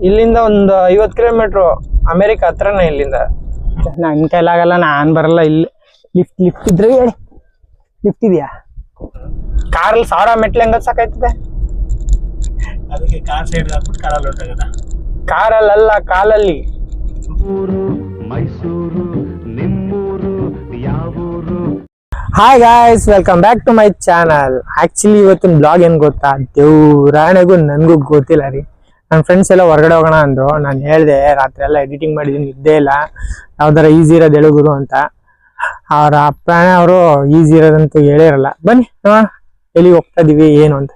ಇಲ್ಲಿಂದ ಒಂದು 50 kilometre. America ಹತ್ರನೇ ಇಲ್ಲಿಂದ. ನನ್ ಕೈಲಾಗಲ್ಲ, ನಾನ್ ಬರಲ್ಲ. ಇಲ್ಲಿ ಲಿಫ್ಟ್ ಇದ್ರೆ ಹೇಳಿ. ಲಿಫ್ಟ್ ಇದೆಯಾ? ಕಾರಲ್ಲಿ 1000 ಮೆಟ್ಲು ಹೆಂಗ ಸಾಕಾಯ್ತದೆ? ಅದಕ್ಕೆ ಕಾರ್ ಸೈಡ್ ಹಾಕ್ಬಿಟ್ಟು ಕಾರಲ್ಲಿ ಹೊರಟಾಗದ. ಕಾರಲ್ಲ, ಕಾಲಲ್ಲಿ. ಮೈಸೂರು ನಿಮ್ಮೂರು ಯಾವೂರು? Hi guys, welcome back to my channel. Actually ಇವತ್ತಿನ ಬ್ಲಾಗ್ ಏನ್ ಗೊತ್ತಾ, ದೇವ್ರಾಣೆಗೂ ನನ್ಗೂ ಗೊತ್ತಿಲ್ಲ ರೀ. ನನ್ನ ಫ್ರೆಂಡ್ಸ್ ಎಲ್ಲ ಹೊರಗಡೆ ಹೋಗೋಣ ಅಂದ್ರು. ನಾನು ಹೇಳ್ದೆ ರಾತ್ರಿ ಎಲ್ಲ ಎಡಿಟಿಂಗ್ ಮಾಡಿದ್ದೀನಿ, ನಿದ್ದೆ ಇಲ್ಲ, ಯಾವ್ದಾರ ಈಸಿ ಇರೋದು ಹೇಳುಗುರು ಅಂತ. ಅವ್ರ ಪ್ರಾಣ ಅವರು ಈಸಿ ಇರೋದಂತೂ ಹೇಳಿರಲ್ಲ. ಬನ್ನಿ ಎಲ್ಲಿಗೆ ಹೋಗ್ತಾ ಇದೀವಿ ಏನು ಅಂತ.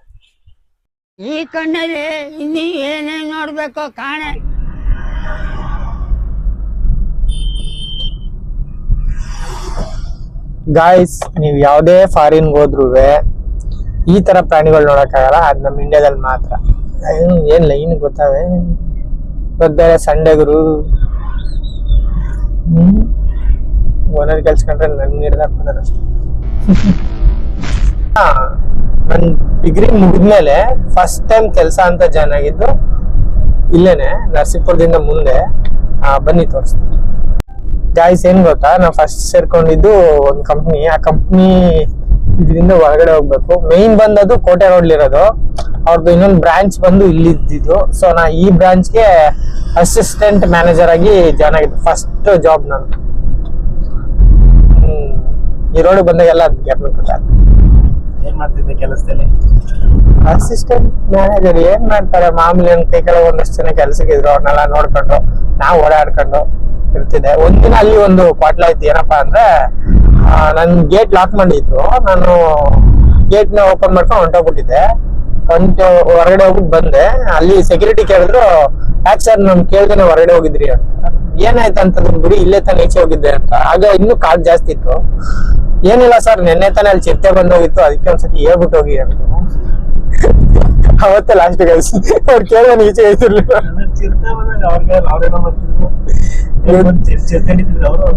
ಈ ಕಣ್ಣಲ್ಲಿ ಇನ್ನೀ ಏನೇನ್ ನೋಡ್ಬೇಕೋ ಕಾಣೆ. ಗಾಯ್ಸ್, ನೀವು ಯಾವುದೇ ಫಾರಿನ್ ಹೋದ್ರು ಈ ತರ ಪ್ರಾಣಿಗಳು ನೋಡಕ್ಕಾಗಲ್ಲ. ಅದು ನಮ್ಮ ಇಂಡಿಯಾದಲ್ಲಿ ಮಾತ್ರ. ಏನ್ ಲೈನ್ ಗೊತ್ತಾವೆ ಗೊತ್ತಾಗ ಸಂಡೆಗರು ಓನರ್ ಕೆಲ್ಸ್ಕೊಂಡ್ರೆ ನನ್ ಹಿಡ್ದಾಕ್ತಾರೆ ಅಷ್ಟೇ. ನನ್ ಡಿಗ್ರಿ ಮುಗಿದ್ಮೇಲೆ ಫಸ್ಟ್ ಟೈಮ್ ಕೆಲಸ ಅಂತ ಜಾಯ್ನ್ ಆಗಿದ್ದು ಇಲ್ಲೇನೆ, ನರಸೀಪುರದಿಂದ ಮುಂದೆ. ಬನ್ನಿ ತೋರಿಸ್ತೀನಿ. ಗಾಯ್ಸ್, ಏನ್ ಗೊತ್ತಾ, ನಾವು ಫಸ್ಟ್ ಸೇರ್ಕೊಂಡಿದ್ದು ಒಂದು ಕಂಪ್ನಿ. ಆ ಕಂಪ್ನಿ ಇದರಿಂದ ಹೊರಗಡೆ ಹೋಗ್ಬೇಕು. ಮೇನ್ ಬಂದದು ಕೋಟೆ ರೋಡ್ಲಿರೋದು. ಅವ್ರದ್ದು ಇನ್ನೊಂದು ಬ್ರಾಂಚ್ ಬಂದು ಇಲ್ಲಿದ್ದು. ಸೊ ನಾ ಈ ಬ್ರಾಂಚ್ಗೆ ಅಸಿಸ್ಟೆಂಟ್ ಮ್ಯಾನೇಜರ್ ಆಗಿ ಜಾಯ್ನ್ ಆಗಿದ್ದು. ಫಸ್ಟ್ ಜಾಬ್ ನಾನು. ಈ ರೋಡ್ ಬಂದಾಗೆಲ್ಲ ಜ್ಞಾಪಕ. ಏನ್ ಮಾಡ್ತಿದ್ದೆ ಕೆಲಸದಲ್ಲಿ? ಅಸಿಸ್ಟೆಂಟ್ ಮ್ಯಾನೇಜರ್ ಏನ್ ಮಾಡ್ತಾರೆ, ಮಾಮೂಲಿ ಒಂದ್ ಕೈ ಕೆಳಗೆ ಒಂದಷ್ಟು ಜನ ಕೆಲ್ಸಕ್ಕೆ ಇದ್ರು. ಅವ್ರನ್ನೆಲ್ಲ ನೋಡ್ಕೊಂಡು ನಾವು ಓಡಾಡ್ಕೊಂಡು ಇರ್ತಿದ್ದೆ. ಒಂದಿನ ಅಲ್ಲಿ ಒಂದು ಕ್ವಾಟ್ಲ ಆಯ್ತು. ಏನಪ್ಪಾ ಅಂದ್ರೆ, ನನ್ ಗೇಟ್ ಲಾಕ್ ಮಾಡಿದ್ರು. ನಾನು ಗೇಟ್ ನ ಓಪನ್ ಮಾಡ್ಕೊಂಡು ಹೊಂಟೋಗ್ಬಿಟ್ಟಿದ್ದೆ. ಹೊರಗಡೆ ಹೋಗ್ಬಿಟ್ಟು ಬಂದೆ. ಅಲ್ಲಿ ಸೆಕ್ಯೂರಿಟಿ ಕೇಳಿದ್ರು, ಯಾಕೆ ಸರ್ ನಮ್ ಕೇಳ್ದೇನೆ ಹೊರಗಡೆ ಹೋಗಿದ್ರಿ ಅಂತ. ಏನಾಯ್ತು ಅಂತಂದ್ರೆ, ಬಿಡಿ ಇಲ್ಲೇ ತಾನೇ ಈಚೆ ಹೋಗಿದ್ದೆ ಅಂತ. ಆಗ ಇನ್ನೂ ಕಾಲ್ ಜಾಸ್ತಿ ಇತ್ತು. ಏನಿಲ್ಲ ಸರ್, ನೆನ್ನೆ ತಾನೇ ಅಲ್ಲಿ ಚಿರತೆ ಬಂದೋಗಿತ್ತು, ಅದಕ್ಕೆ ಒಂದ್ಸತಿ ಹೇಳ್ಬಿಟ್ಟು ಹೋಗಿ ಅಂತ. ಅವತ್ತೇ ಲಾಸ್ಟ್ ಅವ್ರು ಕೇಳಿದ ಈಚೆ ಹೋಯ್ತಿರ್ಲಿಲ್ಲ. ಚಿರತೆ ಬಂದಾಗ ಅವ್ರೇನೋ ಮಾಡ್ತಿದ್ರು, ಚಿರತೆ ಹಿಡಿತಿದ್ರು ಅವರು.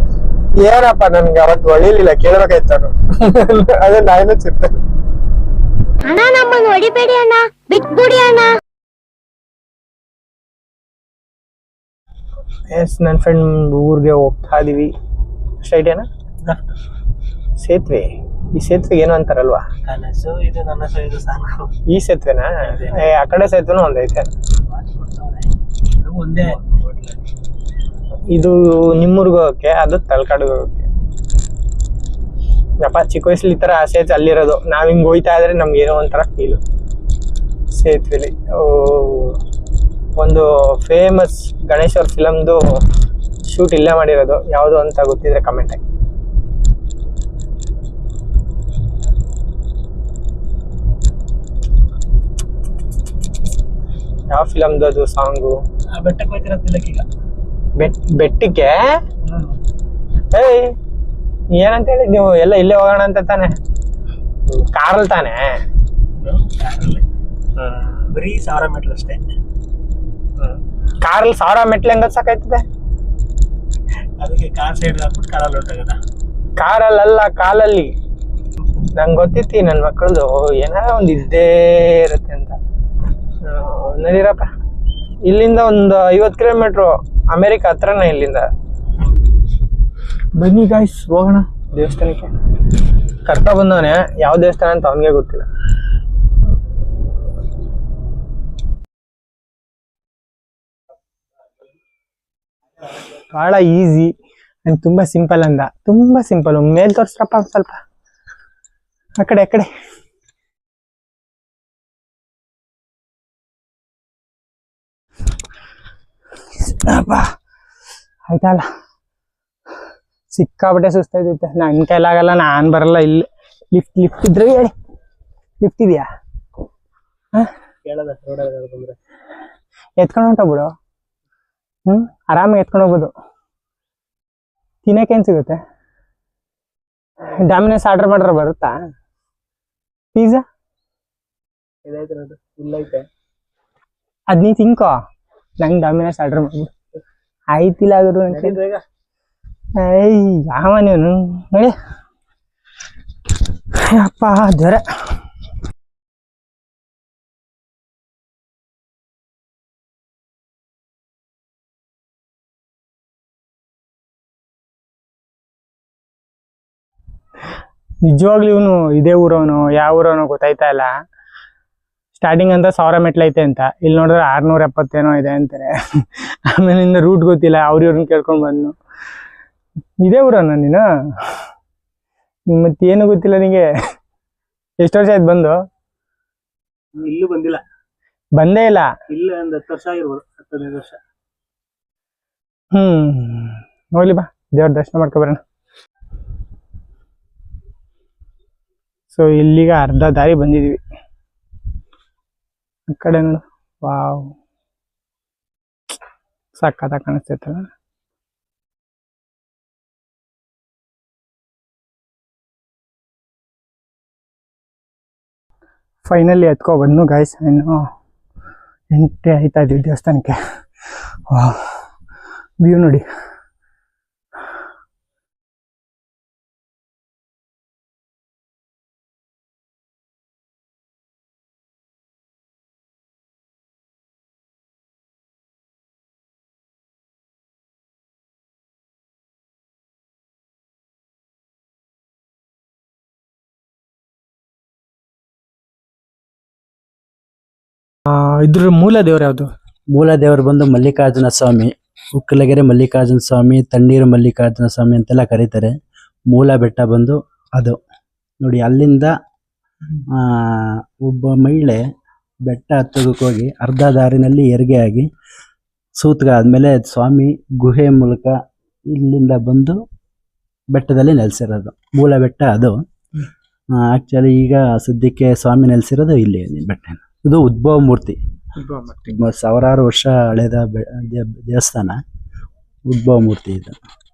ಏನಪ್ಪ, ನನ್ಗೆ ಅವತ್ತು ಹೊಳಿಲಿಲ್ಲ, ಕೇಳ್ಬೇಕಾಯ್ತು ನಾನು. ಅದೇ ನಾಯಿನ ಚಿರತೆ. ಅಣ್ಣ, ನಮ್ಮನ್ನು ಹೊಡಿಬೇಡಿ ಅಣ್ಣ, ಬಿಟ್ಬಿಡಿ ಅಣ್ಣ. ಎಸ್, ನನ್ನ ಫ್ರೆಂಡ್ ಊರಿಗೆ ಹೋಗ್ತಾ ಇದೀವಿ. ಸ್ಟ್ರೈಟ್ ಏನ ಸೇತುವೆ? ಈ ಸೇತುವೆಗೆ ಏನು ಅಂತಾರಲ್ವಾ? ಕನಸು ಇದು ನನಸು ಇದು ಸಾಂಗು. ಈ ಸೇತುವೆನಾ? ಆ ಕಡೆ ಸೇತುವೆನೂ ಒಂದೈತೆ. ಒಂದೇ. ಇದು ನಿಮ್ಮೂರ್ಗೆ ಹೋಗಕ್ಕೆ, ಅದು ತಲಕಾಡಿಗೆ ಹೋಗಕ್ಕೆ. ಯಪ್ಪ, ಚಿಕ್ಕ ವಯಸ್ಸಲ್ಲಿ ಈ ತರ ಸೇತುವೆ ಅಲ್ಲಿರೋದು. ನಾವ್ ಹಿಂಗ್ ಹೋಯ್ತಾ ಇದ್ರೆ ನಮ್ಗೆ ಏನೋ ಒಂಥರ ಫೀಲು ಸೇತುವೆಲಿ. ಒಂದು ಫೇಮಸ್ ಗಣೇಶ್ ಅವ್ರ ಫಿಲಮ್ದು ಶೂಟ್ ಇಲ್ಲೇ ಮಾಡಿರೋದು. ಯಾವುದು ಅಂತ ಗೊತ್ತಿದ್ರೆ ಕಮೆಂಟ್ ಹಾಕಿ. ಯಾವ ಫಿಲಮ್ದು ಅದು ಸಾಂಗು? ಬೆಟ್ಟಕ್ಕೆ ಹೋಯ್ತಿರತ್ತಿಲ್ಲಕ್ಕೆ ಈಗ. ಬೆಟ್ಟಕ್ಕೆ? ಏಯ್, ಏನಂತ ಹೇಳಿ ನೀವು ಎಲ್ಲ ಇಲ್ಲೇ ಹೋಗೋಣ ಅಂತ ತಾನೆ? ಕಾರಲ್ಲಿ ತಾನೆ? ಕಾರಲ್ಲಿ ಬರೀ 1000 ಮೆಟ್ಲು ಅಷ್ಟೇ. ಕಾರಲ್ಲಿ 1000 ಮೆಟ್ಲು ಹೆಂಗ ಸಾಕಾಯ್ತದೆ? ಅದಕ್ಕೆ ಕಾರ್ ಸೈಡ್ ಹಾಕ್ಬಿಟ್ಟು ಕಾರಲ್ಲಿ ಹೊರಟಾಗದ. ಕಾರಲ್ಲ, ಕಾಲಲ್ಲಿ. ನಂಗೆ ಗೊತ್ತಿತ್ತು ನನ್ನ ಮಕ್ಕಳದು ಏನಾರ ಒಂದು ಇದ್ದೇ ಇರುತ್ತೆ ಅಂತ. ನಡೀರಪ್ಪ, ಇಲ್ಲಿಂದ ಒಂದು 50 ಕಿಲೋಮೀಟ್ರು. ಅಮೆರಿಕ ಹತ್ರನೇ ಇಲ್ಲಿಂದ. ಬನ್ನಿ ಗಾಯ್ಸ್, ಹೋಗೋಣ ದೇವಸ್ಥಾನಕ್ಕೆ. ಕರ್ಕ ಬಂದವನೆ, ಯಾವ ದೇವಸ್ಥಾನ ಅಂತ ಅವನಿಗೆ ಗೊತ್ತಿಲ್ಲ. ಬಹಳ ಈಸಿ ಅಂಡ್ ತುಂಬಾ ಸಿಂಪಲ್ ಅಂದ. ತುಂಬಾ ಸಿಂಪಲ್. ಮೇಲ್ ತೋರಿಸ್ರಪ್ಪ ಸ್ವಲ್ಪ. ಆ ಕಡೆ ಆಯ್ತಲ್ಲ. ಸಿಕ್ಕಾಬಟ್ಟೆ ಸುಸ್ತಾಯ್ತೈತೆ. ನನ್ ಕೈಲಾಗಲ್ಲ, ನಾನ್ ಬರಲ್ಲ. ಇಲ್ಲಿ ಲಿಫ್ಟ್ ಇದ್ರೆ ಹೇಳಿ. ಲಿಫ್ಟ್ ಇದೆಯಾ? ಎತ್ಕೊಂಡು ಹೊಂಟೋಗ್ಬಿಡು. ಆರಾಮಾಗಿ ಎತ್ಕೊಂಡು ಹೋಗ್ಬೋದು. ತಿನ್ನಕ್ಕೇನ್ ಸಿಗುತ್ತೆ? ಡಾಮಿನೋಸ್ ಆರ್ಡರ್ ಮಾಡಿದ್ರೆ ಬರುತ್ತಾ? ಪಿಜ್ಜಾ ಇಲ್ಲೈತೆ, ಅದ್ ನೀ ತಿನ್ಕೋ. ನಂಗೆ ಡಾಮಿನೋಸ್ ಆರ್ಡರ್ ಮಾಡ್ಬಿಡು. ಆಯ್ತಿಲ್ಲ ಆದ್ರು ಯಾವ ನೀನು ನೋಡಿ. ಅಪ್ಪ ಜ್ವರ. ನಿಜವಾಗ್ಲೂ ಇವನು ಇದೇ ಊರವನು ಯಾವ ಊರವನು ಗೊತ್ತಾಯ್ತಾ ಇಲ್ಲ. ಸ್ಟಾರ್ಟಿಂಗ್ ಅಂತ 1000 ಮೆಟ್ಲೈತೆ ಅಂತ, ಇಲ್ಲಿ ನೋಡಿದ್ರೆ 670 ಇದೆ ಅಂತಾರೆ. ಆಮೇಲಿಂದ ರೂಟ್ ಗೊತ್ತಿಲ್ಲ, ಇವ್ರನ್ನ ಕೇಳ್ಕೊಂಡ್ ಬಂದು. ಇದೇ ಊರವನ ನೀನು? ಮತ್ತೇನು ಗೊತ್ತಿಲ್ಲ ನಿಂಗೆ? ಎಷ್ಟು ವರ್ಷ ಆಯ್ತು ಬಂದು? ಇಲ್ಲೂ ಬಂದಿಲ್ಲ, ಬಂದೇ ಇಲ್ಲ. ಇಲ್ಲ ಒಂದು 10 ವರ್ಷ ಆಗಿರ್ಬೋದು, 15 ವರ್ಷ. ಹೋಗ್ಲಿ ಬಾ, ದೇವ್ರ ದರ್ಶನ ಮಾಡ್ಕೊ ಬರೋಣ. ಸೊ ಇಲ್ಲಿಗ ಅರ್ಧ ದಾರಿ ಬಂದಿದೀವಿ. ಆ ಕಡೆ ನೋಡು, ವಾವ್ ಸಕ್ಕತ್ತಾಗಿ ಕಾಣಿಸ್ತೈತಲ್ಲ. ಫೈನಲಿ ಎತ್ಕೊ ಬಂದು ಗಾಯ್ಸ್, ಇನ್ನು ಎಂಟ್ರಿ ಆಯ್ತಾ ಇದೀವಿ ದೇವಸ್ಥಾನಕ್ಕೆ. ವಾವ್ ವ್ಯೂ ನೋಡಿ. ಇದ್ರ ಮೂಲ ದೇವ್ರು ಯಾವ್ದು? ಮೂಲ ದೇವರು ಬಂದು ಮಲ್ಲಿಕಾರ್ಜುನ ಸ್ವಾಮಿ, ಉಕ್ಕಲಗೆರೆ ಮಲ್ಲಿಕಾರ್ಜುನ ಸ್ವಾಮಿ, ತಣ್ಣೀರು ಮಲ್ಲಿಕಾರ್ಜುನ ಸ್ವಾಮಿ ಅಂತೆಲ್ಲ ಕರೀತಾರೆ. ಮೂಲ ಬೆಟ್ಟ ಬಂದು ಅದು ನೋಡಿ. ಅಲ್ಲಿಂದ ಒಬ್ಬ ಮಹಿಳೆ ಬೆಟ್ಟ ಹತ್ತೋದಕ್ಕೆ ಹೋಗಿ ಅರ್ಧ ದಾರಿನಲ್ಲಿ ಹೆರಿಗೆ ಆಗಿ ಸೂತ್ಗ ಆದ್ಮೇಲೆ ಸ್ವಾಮಿ ಗುಹೆ ಮೂಲಕ ಇಲ್ಲಿಂದ ಬಂದು ಬೆಟ್ಟದಲ್ಲಿ ನೆಲೆಸಿರೋದು ಮೂಲ ಬೆಟ್ಟ ಅದು. ಆಕ್ಚುಲಿ ಈಗ ಸದ್ಯಕ್ಕೆ ಸ್ವಾಮಿ ನೆಲೆಸಿರೋದು ಇಲ್ಲಿ ಬೆಟ್ಟ. ಇದು ಉದ್ಭವ ಮೂರ್ತಿ, ಸಾವಿರಾರು ವರ್ಷ ಹಳೆದ ದೇವಸ್ಥಾನ, ಉದ್ಭವ ಮೂರ್ತಿ ಇದು.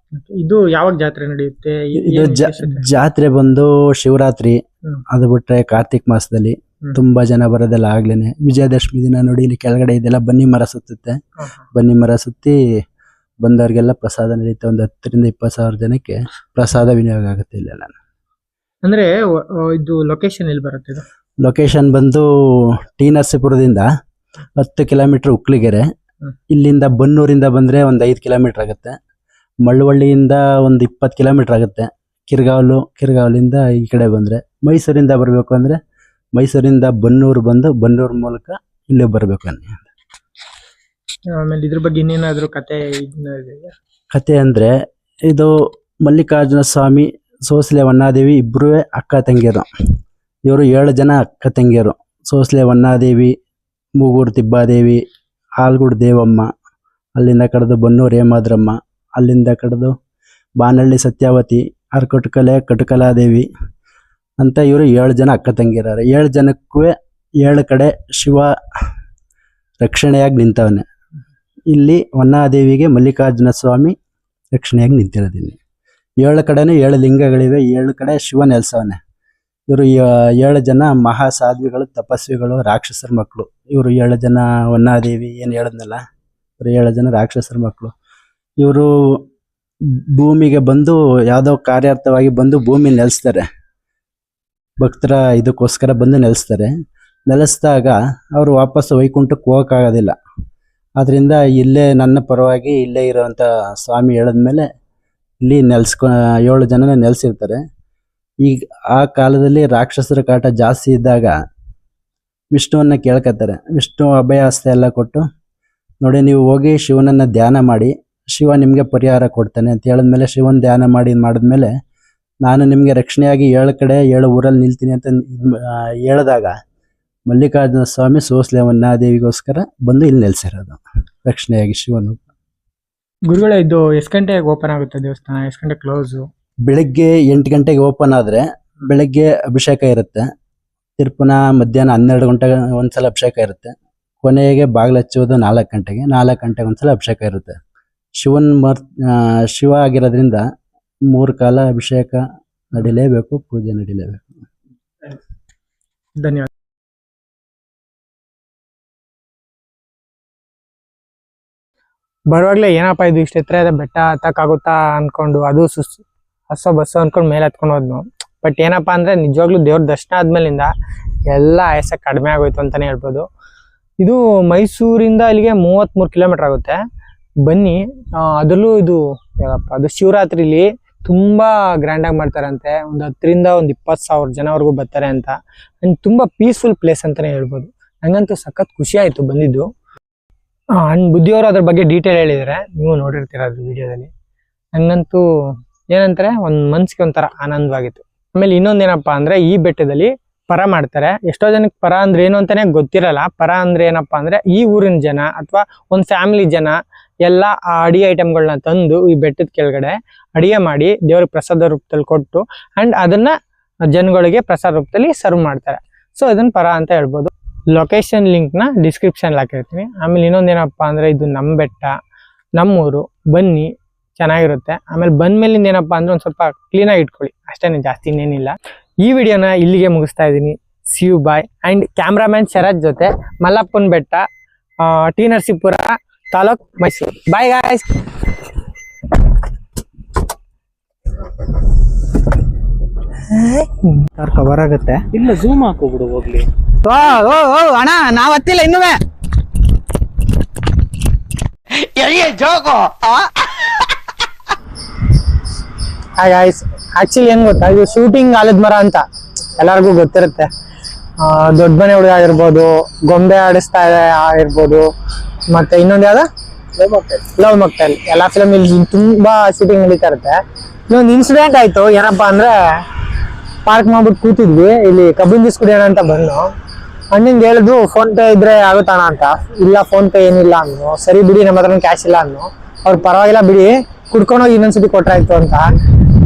ಇದು ಯಾವಾಗ ಜಾತ್ರೆ ನಡೆಯುತ್ತೆ? ಇದು ಜಾತ್ರೆ ಬಂದು ಶಿವರಾತ್ರಿ, ಅದು ಬಿಟ್ರೆ ಕಾರ್ತಿಕ್ ಮಾಸದಲ್ಲಿ ತುಂಬಾ ಜನ ಬರೋದೆಲ್ಲ ಆಗ್ಲೇನೆ. ವಿಜಯದಶಮಿ ದಿನ ನೋಡಿ ಇಲ್ಲಿ ಕೆಳಗಡೆ ಇದೆಲ್ಲ ಬನ್ನಿ ಮರ ಸುತ್ತುತ್ತೆ. ಬನ್ನಿ ಮರ ಸುತ್ತಿ ಬಂದವ್ರಿಗೆಲ್ಲ ಪ್ರಸಾದ ನಡೀತೆ. ಒಂದು 10 ರಿಂದ 20 ಸಾವಿರ ಜನಕ್ಕೆ ಪ್ರಸಾದ ವಿನಿಯೋಗ ಆಗುತ್ತೆ ಇಲ್ಲೆಲ್ಲ. ಅಂದ್ರೆ ಇದು ಲೊಕೇಶನ್ ಎಲ್ಲಿ ಬರುತ್ತೆ? ಇದು ಲೊಕೇಶನ್ ಬಂದು ಟಿ ನರಸೀಪುರದಿಂದ 10 ಕಿಲೋಮೀಟರ್ ಉಕ್ಲಿಗೆರೆ. ಇಲ್ಲಿಂದ ಬನ್ನೂರಿಂದ ಬಂದ್ರೆ ಒಂದು 5 ಕಿಲೋಮೀಟರ್ ಆಗುತ್ತೆ. ಮಳ್ಳವಳ್ಳಿಯಿಂದ ಒಂದು 20 ಕಿಲೋಮೀಟರ್ ಆಗುತ್ತೆ. ಕಿರ್ಗಾವಲಿಂದ ಈ ಕಡೆ ಬಂದ್ರೆ, ಮೈಸೂರಿಂದ ಬರಬೇಕು ಅಂದ್ರೆ ಮೈಸೂರಿಂದ ಬನ್ನೂರು ಬಂದು ಬನ್ನೂರು ಮೂಲಕ ಇಲ್ಲೇ ಬರ್ಬೇಕು ಅನ್ನಿ. ಆಮೇಲೆ ಇದ್ರ ಬಗ್ಗೆ ಇನ್ನೇನಾದ್ರೂ ಕತೆ ಅಂದ್ರೆ, ಇದು ಮಲ್ಲಿಕಾರ್ಜುನ ಸ್ವಾಮಿ ಸೋಸಲೆ ವನ್ನಾದೇವಿ ಇಬ್ರು ಅಕ್ಕ ತಂಗಿಯರು. ಇವರು 7 ಜನ ಅಕ್ಕ ತಂಗಿಯರು. ಸೋಸಲೆ ವನ್ನಾದೇವಿ, ಮೂಗೂರು ತಿಬ್ಬಾದೇವಿ, ಆಲ್ಗೂಡು ದೇವಮ್ಮ, ಅಲ್ಲಿಂದ ಕಡ್ದು ಬನ್ನೂರು ಹೇಮಾದ್ರಮ್ಮ, ಅಲ್ಲಿಂದ ಕಡ್ದು ಬಾನಹಳ್ಳಿ ಸತ್ಯಾವತಿ, ಅರ್ಕಟ್ಕಲೆ ಕಟಕಲಾದೇವಿ ಅಂತ ಇವರು 7 ಜನ ಅಕ್ಕ ತಂಗಿಯರು. 7 ಜನಕ್ಕೂ 7 ಕಡೆ ಶಿವ ರಕ್ಷಣೆಯಾಗಿ ನಿಂತವನೆ. ಇಲ್ಲಿ ವನ್ನಾದೇವಿಗೆ ಮಲ್ಲಿಕಾರ್ಜುನ ಸ್ವಾಮಿ ರಕ್ಷಣೆಯಾಗಿ ನಿಂತಿರೋದಿಲ್ಲಿ. 7 ಕಡೆನೂ 7 ಲಿಂಗಗಳಿವೆ, 7 ಕಡೆ ಶಿವ ನೆಲೆಸವನೆ. ಇವರು 7 ಜನ ಮಹಾ ಸಾಧ್ವಿಗಳು, ತಪಸ್ವಿಗಳು, ರಾಕ್ಷಸರ ಮಕ್ಕಳು. ಇವರು 7 ಜನ ವನ್ನಾದೇವಿ ಏನು ಹೇಳಿದ್ನಲ್ಲ, ಇವರು 7 ಜನ ರಾಕ್ಷಸರ ಮಕ್ಕಳು. ಇವರು ಭೂಮಿಗೆ ಬಂದು ಯಾವುದೋ ಕಾರ್ಯಾರ್ಥವಾಗಿ ಬಂದು ಭೂಮಿ ನೆಲೆಸ್ತಾರೆ. ಭಕ್ತರ ಇದಕ್ಕೋಸ್ಕರ ಬಂದು ನೆಲೆಸ್ತಾರೆ. ನೆಲೆಸಿದಾಗ ಅವರು ವಾಪಸ್ ವೈಕುಂಠಕ್ಕೆ ಹೋಗೋಕ್ಕಾಗೋದಿಲ್ಲ. ಆದ್ರಿಂದ ಇಲ್ಲೇ ನನ್ನ ಪರವಾಗಿ ಇಲ್ಲೇ ಇರೋವಂಥ ಸ್ವಾಮಿ ಹೇಳಿದ್ಮೇಲೆ ಇಲ್ಲಿ 7 ಜನನ ನೆಲೆಸಿರ್ತಾರೆ. ಈಗ ಆ ಕಾಲದಲ್ಲಿ ರಾಕ್ಷಸರ ಕಾಟ ಜಾಸ್ತಿ ಇದ್ದಾಗ ವಿಷ್ಣುವನ್ನ ಕೇಳ್ಕೊತಾರೆ. ವಿಷ್ಣು ಅಭಯಾಸ್ತ ಎಲ್ಲ ಕೊಟ್ಟು, ನೋಡಿ ನೀವು ಹೋಗಿ ಶಿವನನ್ನ ಧ್ಯಾನ ಮಾಡಿ, ಶಿವ ನಿಮಗೆ ಪರಿಹಾರ ಕೊಡ್ತಾನೆ ಅಂತ ಹೇಳಿದ್ಮೇಲೆ ಶಿವನ ಧ್ಯಾನ ಮಾಡಿದ್ಮೇಲೆ ನಾನು ನಿಮಗೆ ರಕ್ಷಣೆಯಾಗಿ 7 ಕಡೆ 7 ಊರಲ್ಲಿ ನಿಲ್ತೀನಿ ಅಂತ ಹೇಳಿದಾಗ ಮಲ್ಲಿಕಾರ್ಜುನ ಸ್ವಾಮಿ ಸೋಸಲೆ ವನ್ನಾದೇವಿಗೋಸ್ಕರ ಬಂದು ಇಲ್ಲಿ ನೆಲೆಸಿರೋದು ರಕ್ಷಣೆಯಾಗಿ ಶಿವನು. ಗುರುಗಳೇ, ಇದು ಎಷ್ಟು ಗಂಟೆಗೆ ಓಪನ್ ಆಗುತ್ತೆ ದೇವಸ್ಥಾನ? ಎಷ್ಟು ಗಂಟೆ ಕ್ಲೋಸ್? ಬೆಳಗ್ಗೆ 8 ಗಂಟೆಗೆ ಓಪನ್ ಆದರೆ ಬೆಳಗ್ಗೆ ಅಭಿಷೇಕ ಇರುತ್ತೆ. ತಿರುಪುನ ಮಧ್ಯಾಹ್ನ 12 ಗಂಟೆಗೆ ಒಂದ್ಸಲ ಅಭಿಷೇಕ ಇರುತ್ತೆ. ಕೊನೆಗೆ ಬಾಗಿಲು ಹಚ್ಚೋದು 4 ಗಂಟೆಗೆ. 4 ಗಂಟೆಗೆ ಒಂದ್ಸಲ ಅಭಿಷೇಕ ಇರುತ್ತೆ. ಶಿವ ಆಗಿರೋದ್ರಿಂದ 3 ಕಾಲ ಅಭಿಷೇಕ ನಡಿಲೇಬೇಕು, ಪೂಜೆ ನಡಿಲೇಬೇಕು. ಧನ್ಯವಾದ. ಬರುವಾಗ್ಲೇ ಏನಪ್ಪಾ ಇದು ಇಷ್ಟ ಎತ್ತರ ಬೆಟ್ಟ ಹತ್ತಕ್ಕಾಗುತ್ತಾ ಅನ್ಕೊಂಡು, ಅದು ಬಸ್ಸು ಅನ್ಕೊಂಡು ಮೇಲೆ ಹತ್ಕೊಂಡು ಹೋದ್ನು. ಬಟ್ ಏನಪ್ಪಾ ಅಂದ್ರೆ ನಿಜವಾಗ್ಲೂ ದೇವ್ರ ದರ್ಶನ ಆದ್ಮೇಲಿಂದ ಎಲ್ಲ ಆಯಾಸ ಕಡಿಮೆ ಆಗೋಯ್ತು ಅಂತಾನೆ ಹೇಳ್ಬೋದು. ಇದು ಮೈಸೂರಿಂದ ಇಲ್ಲಿಗೆ 33 ಕಿಲೋಮೀಟರ್ ಆಗುತ್ತೆ. ಬನ್ನಿ, ಅದರಲ್ಲೂ ಇದು ಯಾವಪ್ಪ ಅದು ಶಿವರಾತ್ರಿಲಿ ತುಂಬಾ ಗ್ರ್ಯಾಂಡ್ ಆಗಿ ಮಾಡ್ತಾರಂತೆ. ಒಂದು 10ರಿಂದ 20,000 ಜನವರೆಗೂ ಬರ್ತಾರೆ ಅಂತ. ಅಂಡ್ ತುಂಬಾ ಪೀಸ್ಫುಲ್ ಪ್ಲೇಸ್ ಅಂತಾನೆ ಹೇಳ್ಬೋದು. ನಂಗಂತೂ ಸಖತ್ ಖುಷಿ ಆಯ್ತು ಬಂದಿದ್ದು. ಅಂಡ್ ಬುದ್ಧಿಯವರು ಅದ್ರ ಬಗ್ಗೆ ಡೀಟೇಲ್ ಹೇಳಿದ್ರೆ ನೀವು ನೋಡಿರ್ತೀರ ಅದ್ರ ವಿಡಿಯೋದಲ್ಲಿ. ನಂಗಂತೂ ಏನಂತಾರೆ ಒಂದ್ ಮನ್ಸಿಗೆ ಒಂಥರ ಆನಂದವಾಗಿತ್ತು. ಆಮೇಲೆ ಇನ್ನೊಂದೇನಪ್ಪಾ ಅಂದ್ರೆ ಈ ಬೆಟ್ಟದಲ್ಲಿ ಪರ ಮಾಡ್ತಾರೆ. ಎಷ್ಟೋ ಜನಕ್ಕೆ ಪರ ಅಂದ್ರೆ ಏನು ಅಂತಾನೆ ಗೊತ್ತಿರಲ್ಲ. ಪರ ಅಂದ್ರೆ ಏನಪ್ಪಾ ಅಂದ್ರೆ ಈ ಊರಿನ ಜನ ಅಥವಾ ಒಂದ್ ಫ್ಯಾಮಿಲಿ ಜನ ಎಲ್ಲ ಆ ಅಡಿಗೆ ಐಟಮ್ಗಳನ್ನ ತಂದು ಈ ಬೆಟ್ಟದ ಕೆಳಗಡೆ ಅಡಿಗೆ ಮಾಡಿ ದೇವ್ರಿಗೆ ಪ್ರಸಾದ ರೂಪದಲ್ಲಿ ಕೊಟ್ಟು ಅಂಡ್ ಅದನ್ನ ಜನಗಳಿಗೆ ಪ್ರಸಾದ ರೂಪದಲ್ಲಿ ಸರ್ವ್ ಮಾಡ್ತಾರೆ. ಸೊ ಅದನ್ನ ಪರ ಅಂತ ಹೇಳ್ಬೋದು. ಲೊಕೇಶನ್ ಲಿಂಕ್ ನ ಡಿಸ್ಕ್ರಿಪ್ಷನ್ ಹಾಕಿರ್ತೀನಿ. ಆಮೇಲೆ ಇನ್ನೊಂದೇನಪ್ಪಾ ಅಂದ್ರೆ ಇದು ನಮ್ಮ ಬೆಟ್ಟ, ನಮ್ಮೂರು, ಬನ್ನಿ ಚೆನ್ನಾಗಿರುತ್ತೆ. ಆಮೇಲೆ ಬಂದ್ಮೇಲಿಂದ ಏನಪ್ಪಾ ಅಂದ್ರೆ ಒಂದ್ ಸ್ವಲ್ಪ ಕ್ಲೀನ್ ಆಗಿ ಇಟ್ಕೊಳ್ಳಿ ಅಷ್ಟೇನೆ, ಜಾಸ್ತಿ ಇನ್ನೇನಿಲ್ಲ. ಈ ವಿಡಿಯೋನ ಇಲ್ಲಿಗೆ ಮುಗಿಸ್ತಾ ಇದ್ದೀನಿ. See you bye. And cameraman Sharath ಜೊತೆ ಮಲ್ಲಪ್ಪನ ಬೆಟ್ಟ, T Narasipura taluk, Mysuru. Bye guys. Cover ಆಗುತ್ತೆ. ಇಲ್ಲ ಝೂಮ್ ಹಾಕೋಬಿಡು ಹೋಗ್ಲಿ. ಅಣ್ಣ ನಾವ್ ಹತ್ತಿಲ್ಲ ಇನ್ನುವೆ. ಆಕ್ಚುಲಿ ಏನ್ ಗೊತ್ತಾ, ಇದು ಶೂಟಿಂಗ್ ಆಲದ ಮರ ಅಂತ ಎಲ್ಲರಿಗೂ ಗೊತ್ತಿರುತ್ತೆ. ದೊಡ್ಡ ಮನೆ ಹುಡುಗ ಆಗಿರ್ಬೋದು, ಗೊಂಬೆ ಆಡಿಸ್ತಾ ಆಗಿರ್ಬೋದು, ಮತ್ತೆ ಇನ್ನೊಂದು ಯಾವ್ದು ಲವ್ ಮಕ್ಟೈಲ್, ಎಲ್ಲಾ ಫಿಲಮ್ ಇಲ್ಲಿ ತುಂಬಾ ಶೂಟಿಂಗ್ ನಡೀತಾ ಇರುತ್ತೆ. ಇನ್ನೊಂದು ಇನ್ಸಿಡೆಂಟ್ ಆಯ್ತು. ಏನಪ್ಪಾ ಅಂದ್ರೆ ಪಾರ್ಕ್ ಮಾಡ್ಬಿಟ್ಟು ಕೂತಿದ್ವಿ, ಇಲ್ಲಿ ಕಬ್ಬಿನ ಜ್ಯೂಸ್ ಕುಡಿಯೋಣ ಅಂತ ಬಂದು ಅಣ್ಣಂಗೆ ಹೇಳಿದ್ರು ಫೋನ್ ಪೇ ಇದ್ರೆ ಆಗುತ್ತಾಣ ಅಂತ. ಇಲ್ಲ ಫೋನ್ ಪೇ ಏನಿಲ್ಲ ಅಂದ್ರು. ಸರಿ ಬಿಡಿ ನಮ್ಮ ಹತ್ರ ಕ್ಯಾಶ್ ಇಲ್ಲ ಅಂದ್ರು. ಅವ್ರು ಪರವಾಗಿಲ್ಲ ಬಿಡಿ ಕುಡ್ಕೊಂಡೋಗಿ ಇನ್ನೊಂದ್ಸತಿ ಕೊಟ್ರಾಯ್ತು ಅಂತ.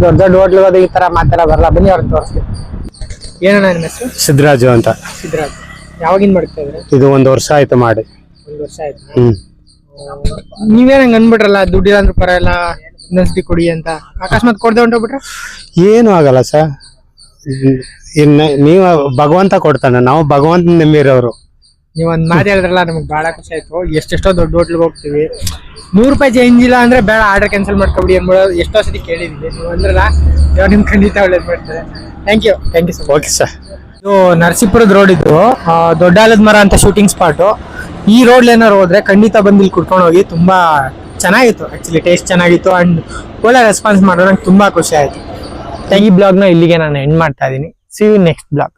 ದೊಡ್ಡ ದೊಡ್ಡ ಹೋಟ್ಲಿಗೆ ಹೋದ ಈ ತರ ಮಾತೆಲ್ಲ ಬರಲ್ಲ, ಬನ್ನಿ ಅವ್ರಿಗೆ ತೋರಿಸ್ತೀನಿ. ಏನಣ್ಣ ನಿಮ್ಮ ಹೆಸರು? ಸಿದ್ದರಾಜು ಅಂತ. ಸಿದ್ದರಾಜ್. ಯಾವಾಗಿಂದ ಮಾಡ್ತಾ ಇದ್ರೆ? ಇದು 1 ವರ್ಷ ಆಯ್ತು ಮಾಡಿ. 1 ವರ್ಷ ಆಯ್ತು. ನೀವೇನ್ ಹಂಗ ಅನ್ಬಿಟ್ರಲ್ಲ, ದುಡ್ಡಿಲ್ಲ ಅಂದ್ರೂ ಪರವಾಗಿಲ್ಲ ಇನ್ನೊಂದ್ಸತಿ ಕೊಡಿ ಅಂತ. ಅಕಸ್ಮಾತ್ ಕೊಡ್ದೆ ಹೊಂಟೋಗ್ಬಿಟ್ರೆ ಏನು ಆಗಲ್ಲ ಸರ್. ನೀವು ಭಗವಂತ ಕೊಡ್ತಾನೆ, ನಾವು ಭಗವಂತ ನಂಬಿರೋರು. ನೀವ್ ಒಂದ್ ಮಾತು ಹೇಳಿದ್ರಲ್ಲ, ನಮ್ಗೆ ಬಹಳ ಖುಷಿ ಆಯ್ತು. ಎಷ್ಟೆಷ್ಟೋ ದೊಡ್ಡ ಹೋಟ್ಲಿಗೆ ಹೋಗ್ತೀವಿ, 100 ರೂಪಾಯಿ ಚೇಂಜ್ ಇಲ್ಲ ಅಂದ್ರೆ ಬೇಡ ಆರ್ಡರ್ ಕ್ಯಾನ್ಸಲ್ ಮಾಡ್ಕೊಬಿಡಿ ಅನ್ಬೋದು ಎಷ್ಟೋ ಸತಿ ಕೇಳಿದೀವಿ. ನೀವು ಅಂದ್ರಲ್ಲ, ಇವಾಗ ನಿಮ್ ಖಂಡಿತ ಒಳ್ಳೇದ್ ಮಾಡ್ತಾರೆ. Thank you sir. Okay sir. ಇದು ನರಸೀಪುರದ ರೋಡ್, ಇದು ದೊಡ್ಡ ಆಲದ ಮರ ಅಂತ ಶೂಟಿಂಗ್ ಸ್ಪಾಟ್. ಈ ರೋಡ್ ಏನಾರು ಹೋದ್ರೆ ಖಂಡಿತ ಬಂದು ಇಲ್ಲಿ ಕುಡ್ಕೊಂಡು ಹೋಗಿ. ತುಂಬಾ ಚೆನ್ನಾಗಿತ್ತು, ಆಕ್ಚುಲಿ ಟೇಸ್ಟ್ ಚೆನ್ನಾಗಿತ್ತು ಅಂಡ್ ಒಳ್ಳೆ ರೆಸ್ಪಾನ್ಸ್ ಮಾಡೋದು ನಂಗೆ ತುಂಬಾ ಖುಷಿ ಆಯ್ತು. ಈ ಬ್ಲಾಗ್ನ ಇಲ್ಲಿಗೆ ನಾನು ಎಂಡ್ ಮಾಡ್ತಾ ಇದ್ದೀನಿ. See you next blog.